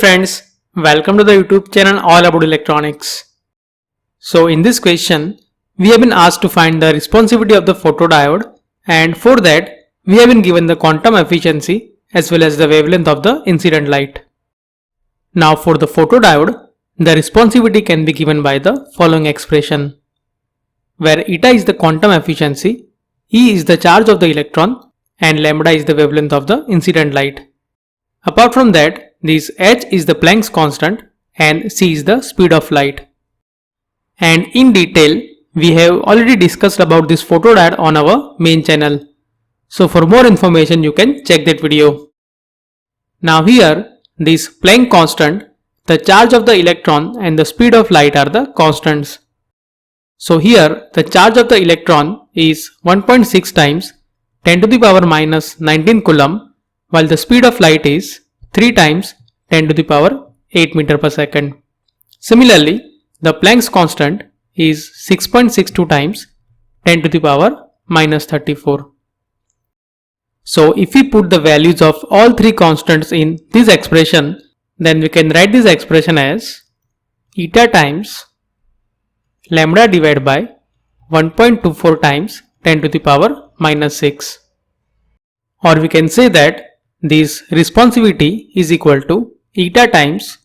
friends, welcome to the YouTube channel all about electronics. So in this question, we have been asked to find the responsivity of the photodiode, and for that we have been given the quantum efficiency as well as the wavelength of the incident light. Now for the photodiode, the responsivity can be given by the following expression, where eta is the quantum efficiency, E is the charge of the electron, and lambda is the wavelength of the incident light. Apart from that, this h is the Planck's constant and c is the speed of light. And in detail, we have already discussed about this photodiode on our main channel. So for more information, you can check that video. Now here, this Planck constant, the charge of the electron and the speed of light are the constants. So here, the charge of the electron is 1.6 times 10 to the power minus 19 coulomb, while the speed of light is 3 times 10 to the power 8 meter per second. Similarly, the Planck's constant is 6.62 times 10 to the power minus 34. So if we put the values of all three constants in this expression, then we can write this expression as eta times lambda divided by 1.24 times 10 to the power minus 6. Or we can say that this responsivity is equal to eta times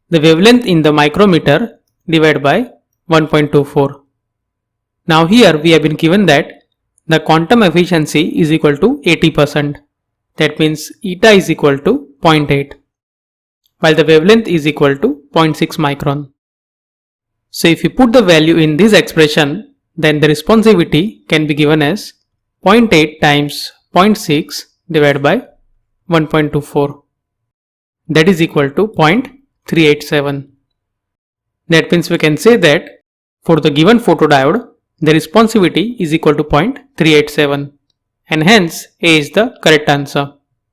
the wavelength in the micrometer divided by 1.24. Now here we have been given that the quantum efficiency is equal to 80%. That means eta is equal to 0.8, while the wavelength is equal to 0.6 micron. So if you put the value in this expression, then the responsivity can be given as 0.8 times 0.6 divided by 1.24, that is equal to 0.387. That means we can say that for the given photodiode, the responsivity is equal to 0.387, and hence A is the correct answer.